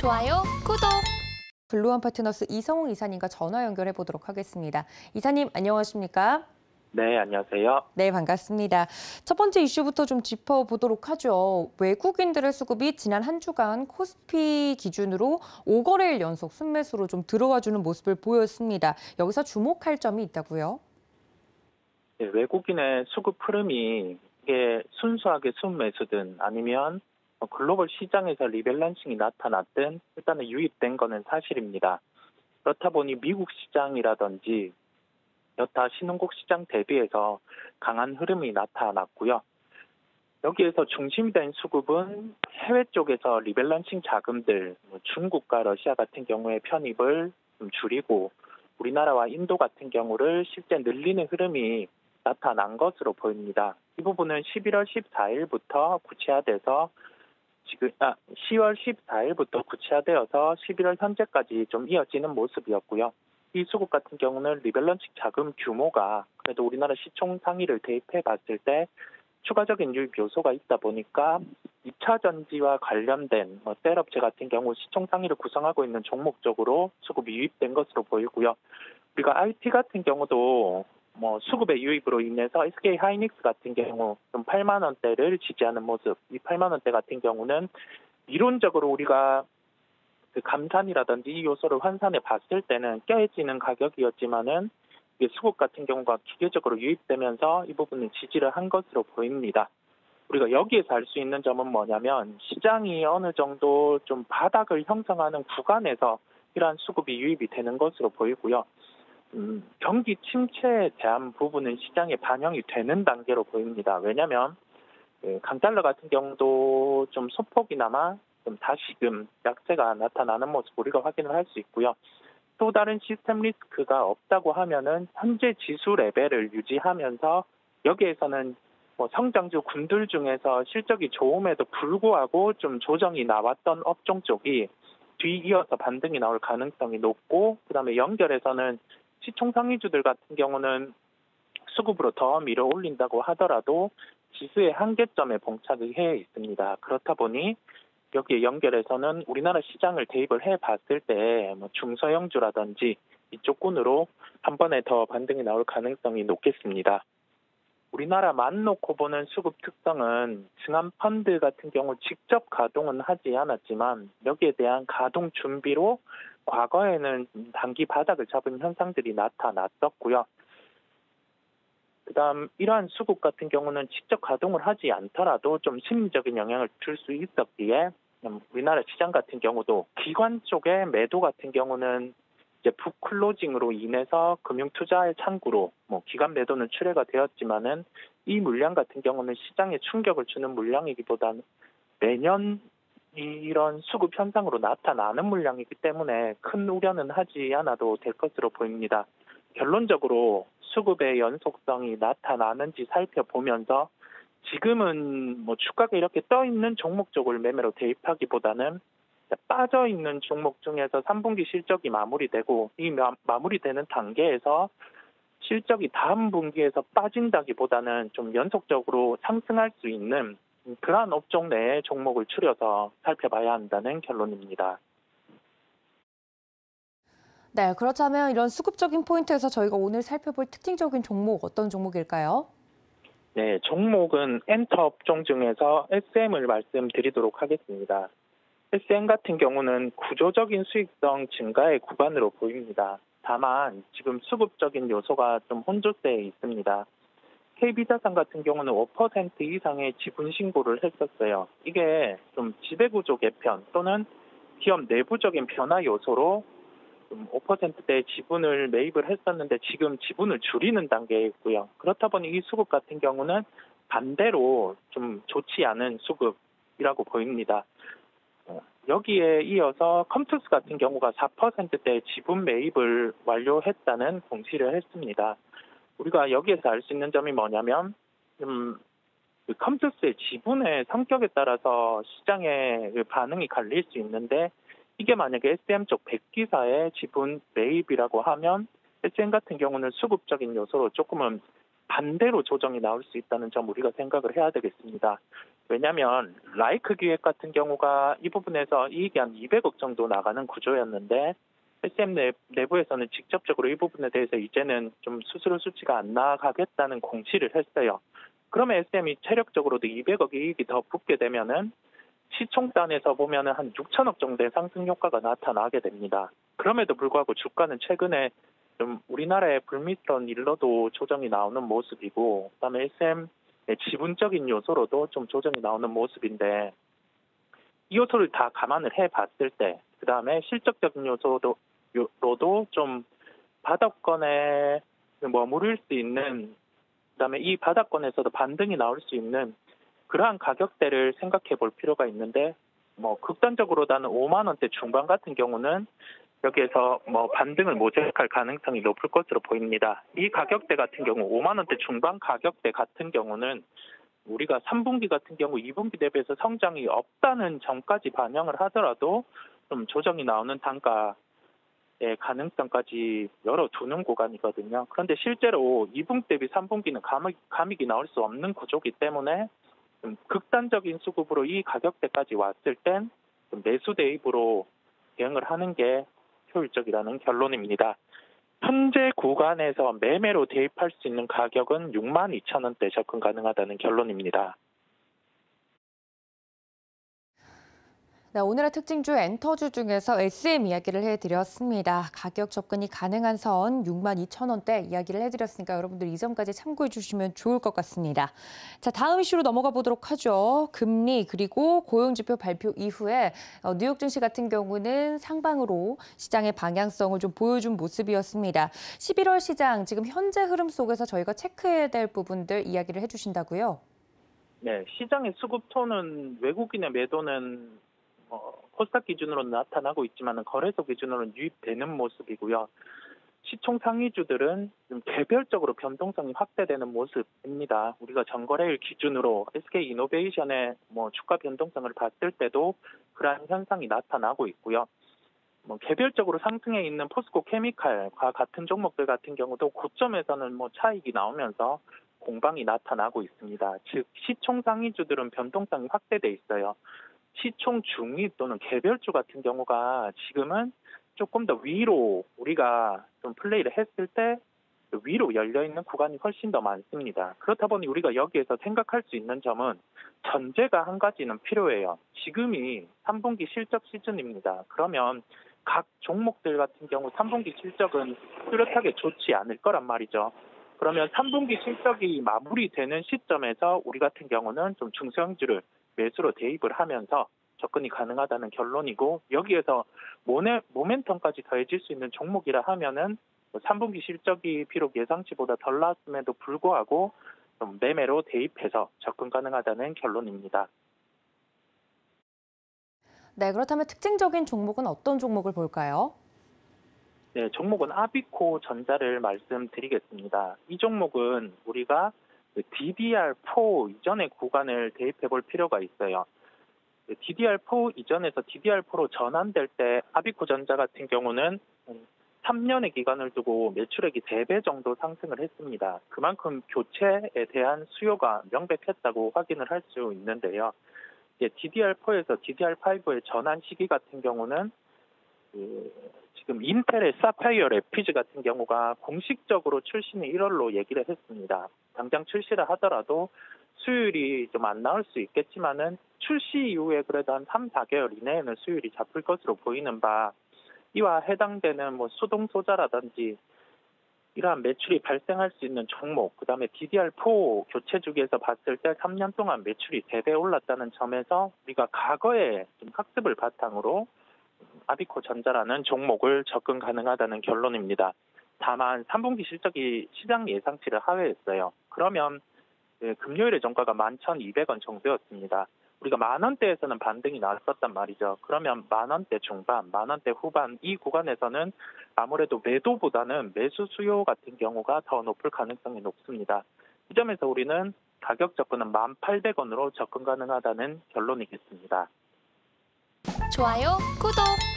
좋아요, 구독! 블루원 파트너스 이성웅 이사님과 전화 연결해 보도록 하겠습니다. 이사님 안녕하십니까? 네, 안녕하세요. 네, 반갑습니다. 첫 번째 이슈부터 좀 짚어보도록 하죠. 외국인들의 수급이 지난 한 주간 코스피 기준으로 5거래일 연속 순매수로 좀 들어와주는 모습을 보였습니다. 여기서 주목할 점이 있다고요? 네, 외국인의 수급 흐름이 이게 순수하게 순매수든 아니면 글로벌 시장에서 리밸런싱이 나타났든 일단은 유입된 거는 사실입니다. 그렇다 보니 미국 시장이라든지 여타 신흥국 시장 대비해서 강한 흐름이 나타났고요. 여기에서 중심이 된 수급은 해외 쪽에서 리밸런싱 자금들, 중국과 러시아 같은 경우에 편입을 좀 줄이고 우리나라와 인도 같은 경우를 실제 늘리는 흐름이 나타난 것으로 보입니다. 이 부분은 11월 14일부터 구체화돼서 10월 14일부터 구체화되어서 11월 현재까지 좀 이어지는 모습이었고요. 이 수급 같은 경우는 리밸런싱 자금 규모가 그래도 우리나라 시총 상위를 대입해 봤을 때 추가적인 유입 요소가 있다 보니까 2차 전지와 관련된 셀업체 같은 경우 시총 상위를 구성하고 있는 종목 쪽으로 수급이 유입된 것으로 보이고요. 우리가 IT 같은 경우도 수급의 유입으로 인해서 SK 하이닉스 같은 경우 좀 8만 원대를 지지하는 모습, 이 8만 원대 같은 경우는 이론적으로 우리가 그 감산이라든지 이 요소를 환산해 봤을 때는 깨지는 가격이었지만은 이게 수급 같은 경우가 기계적으로 유입되면서 이 부분을 지지를 한 것으로 보입니다. 우리가 여기에서 알 수 있는 점은 뭐냐면 시장이 어느 정도 좀 바닥을 형성하는 구간에서 이러한 수급이 유입이 되는 것으로 보이고요. 경기 침체에 대한 부분은 시장에 반영이 되는 단계로 보입니다. 왜냐하면 강달러 같은 경우도 좀 소폭이나마 좀 다시금 약세가 나타나는 모습 우리가 확인을 할 수 있고요. 또 다른 시스템 리스크가 없다고 하면은 현재 지수 레벨을 유지하면서 여기에서는 성장주 군들 중에서 실적이 좋음에도 불구하고 좀 조정이 나왔던 업종 쪽이 뒤이어서 반등이 나올 가능성이 높고 그다음에 연결해서는 시총 상위주들 같은 경우는 수급으로 더 밀어 올린다고 하더라도 지수의 한계점에 봉착을 해 있습니다. 그렇다 보니 여기에 연결해서는 우리나라 시장을 대입을 해봤을 때 중소형주라든지 이쪽군으로 한 번에 더 반등이 나올 가능성이 높겠습니다. 우리나라만 놓고 보는 수급 특성은 증환펀드 같은 경우 직접 가동은 하지 않았지만 여기에 대한 가동 준비로 과거에는 단기 바닥을 잡은 현상들이 나타났었고요. 그다음 이러한 수급 같은 경우는 직접 가동을 하지 않더라도 좀 심리적인 영향을 줄 수 있었기에 우리나라 시장 같은 경우도 기관 쪽의 매도 같은 경우는 이제 북클로징으로 인해서 금융투자의 창구로 기관 매도는 출회가 되었지만은 이 물량 같은 경우는 시장에 충격을 주는 물량이기보다는 매년 이런 수급 현상으로 나타나는 물량이기 때문에 큰 우려는 하지 않아도 될 것으로 보입니다. 결론적으로 수급의 연속성이 나타나는지 살펴보면서 지금은 주가가 이렇게 떠 있는 종목 쪽을 매매로 대입하기보다는 빠져 있는 종목 중에서 3분기 실적이 마무리되고 이 마무리되는 단계에서 실적이 다음 분기에서 빠진다기보다는 좀 연속적으로 상승할 수 있는 그러한 업종 내의 종목을 추려서 살펴봐야 한다는 결론입니다. 네, 그렇다면 이런 수급적인 포인트에서 저희가 오늘 살펴볼 특징적인 종목 어떤 종목일까요? 네, 종목은 엔터 업종 중에서 SM을 말씀드리도록 하겠습니다. SM 같은 경우는 구조적인 수익성 증가의 구간으로 보입니다. 다만 지금 수급적인 요소가 좀 혼조세에 있습니다. KB자산 같은 경우는 5% 이상의 지분 신고를 했었어요. 이게 좀 지배구조 개편 또는 기업 내부적인 변화 요소로 5%대의 지분을 매입을 했었는데 지금 지분을 줄이는 단계에 있고요. 그렇다 보니 이 수급 같은 경우는 반대로 좀 좋지 않은 수급이라고 보입니다. 여기에 이어서 컴투스 같은 경우가 4%대 지분 매입을 완료했다는 공시를 했습니다. 우리가 여기에서 알 수 있는 점이 뭐냐면 컴투스의 지분의 성격에 따라서 시장의 반응이 갈릴 수 있는데 이게 만약에 SM 쪽 100기사의 지분 매입이라고 하면 SM 같은 경우는 수급적인 요소로 조금은 반대로 조정이 나올 수 있다는 점 우리가 생각을 해야 되겠습니다. 왜냐하면 라이크 기획 같은 경우가 이 부분에서 이익이 한 200억 정도 나가는 구조였는데 SM 내부에서는 직접적으로 이 부분에 대해서 이제는 좀 수수료 수치가 안 나가겠다는 공시를 했어요. 그러면 SM이 체력적으로도 200억 이익이 더 붙게 되면은 시총단에서 보면은 한 6천억 정도의 상승 효과가 나타나게 됩니다. 그럼에도 불구하고 주가는 최근에 좀 우리나라의 불미스러운 일로도 조정이 나오는 모습이고, 그다음에 SM의 지분적인 요소로도 좀 조정이 나오는 모습인데, 이 요소를 다 감안을 해봤을 때, 그다음에 실적적인 요소로도 좀 바닥권에 머무를 수 있는, 그다음에 이 바닥권에서도 반등이 나올 수 있는 그러한 가격대를 생각해 볼 필요가 있는데, 극단적으로 나는 5만 원대 중반 같은 경우는 여기에서 반등을 모색할 가능성이 높을 것으로 보입니다. 이 가격대 같은 경우 5만 원대 중반 가격대 같은 경우는 우리가 3분기 같은 경우 2분기 대비해서 성장이 없다는 점까지 반영을 하더라도 좀 조정이 나오는 단가의 가능성까지 열어두는 구간이거든요. 그런데 실제로 2분기 대비 3분기는 감익이 나올 수 없는 구조이기 때문에 좀 극단적인 수급으로 이 가격대까지 왔을 땐 좀 매수 대입으로 대응을 하는 게 효율적이라는 결론입니다. 현재 구간에서 매매로 대입할 수 있는 가격은 62,000원대 접근 가능하다는 결론입니다. 네, 오늘의 특징주 엔터주 중에서 SM 이야기를 해드렸습니다. 가격 접근이 가능한 선 62,000원대 이야기를 해드렸으니까 여러분들 이 점까지 참고해 주시면 좋을 것 같습니다. 자, 다음 이슈로 넘어가 보도록 하죠. 금리 그리고 고용지표 발표 이후에 뉴욕 증시 같은 경우는 상방으로 시장의 방향성을 좀 보여준 모습이었습니다. 11월 시장 지금 현재 흐름 속에서 저희가 체크해야 될 부분들 이야기를 해주신다고요? 네, 시장의 수급톤은 외국인의 매도는 코스닥 기준으로는 나타나고 있지만 거래소 기준으로는 유입되는 모습이고요. 시총 상위주들은 좀 개별적으로 변동성이 확대되는 모습입니다. 우리가 전거래일 기준으로 SK이노베이션의 주가 변동성을 봤을 때도 그러한 현상이 나타나고 있고요. 개별적으로 상승해 있는 포스코 케미칼과 같은 종목들 같은 경우도 고점에서는 차익이 나오면서 공방이 나타나고 있습니다. 즉 시총 상위주들은 변동성이 확대돼 있어요. 시총 중위 또는 개별주 같은 경우가 지금은 조금 더 위로 우리가 좀 플레이를 했을 때 위로 열려있는 구간이 훨씬 더 많습니다. 그렇다 보니 우리가 여기에서 생각할 수 있는 점은 전제가 한 가지는 필요해요. 지금이 3분기 실적 시즌입니다. 그러면 각 종목들 같은 경우 3분기 실적은 뚜렷하게 좋지 않을 거란 말이죠. 그러면 3분기 실적이 마무리되는 시점에서 우리 같은 경우는 좀 중소형주를 매수로 대입을 하면서 접근이 가능하다는 결론이고, 여기에서 모멘텀까지 더해질 수 있는 종목이라 하면은 3분기 실적이 비록 예상치보다 덜 나왔음에도 불구하고 좀 매매로 대입해서 접근 가능하다는 결론입니다. 네, 그렇다면 특징적인 종목은 어떤 종목을 볼까요? 네, 종목은 아비코 전자를 말씀드리겠습니다. 이 종목은 우리가 DDR4 이전의 구간을 대입해 볼 필요가 있어요. DDR4 이전에서 DDR4로 전환될 때 아비코전자 같은 경우는 3년의 기간을 두고 매출액이 3배 정도 상승을 했습니다. 그만큼 교체에 대한 수요가 명백했다고 확인을 할 수 있는데요. 이제 DDR4에서 DDR5의 전환 시기 같은 경우는 지금 인텔의 사파이어 래피즈 같은 경우가 공식적으로 출시는 1월로 얘기를 했습니다. 당장 출시를 하더라도 수율이 좀 안 나올 수 있겠지만은 출시 이후에 그래도 한 3, 4개월 이내에는 수율이 잡힐 것으로 보이는 바, 이와 해당되는 수동 소자라든지 이러한 매출이 발생할 수 있는 종목, 그다음에 DDR4 교체 주기에서 봤을 때 3년 동안 매출이 3배 올랐다는 점에서 우리가 과거의 좀 학습을 바탕으로 아비코 전자라는 종목을 접근 가능하다는 결론입니다. 다만 3분기 실적이 시장 예상치를 하회했어요. 그러면 금요일의 종가가 11,200원 정도였습니다. 우리가 만원대에서는 반등이 나왔었단 말이죠. 그러면 만원대 중반, 만원대 후반 이 구간에서는 아무래도 매도보다는 매수 수요 같은 경우가 더 높을 가능성이 높습니다. 이 점에서 우리는 가격 접근은 1,800원으로 접근 가능하다는 결론이겠습니다. 좋아요, 구독!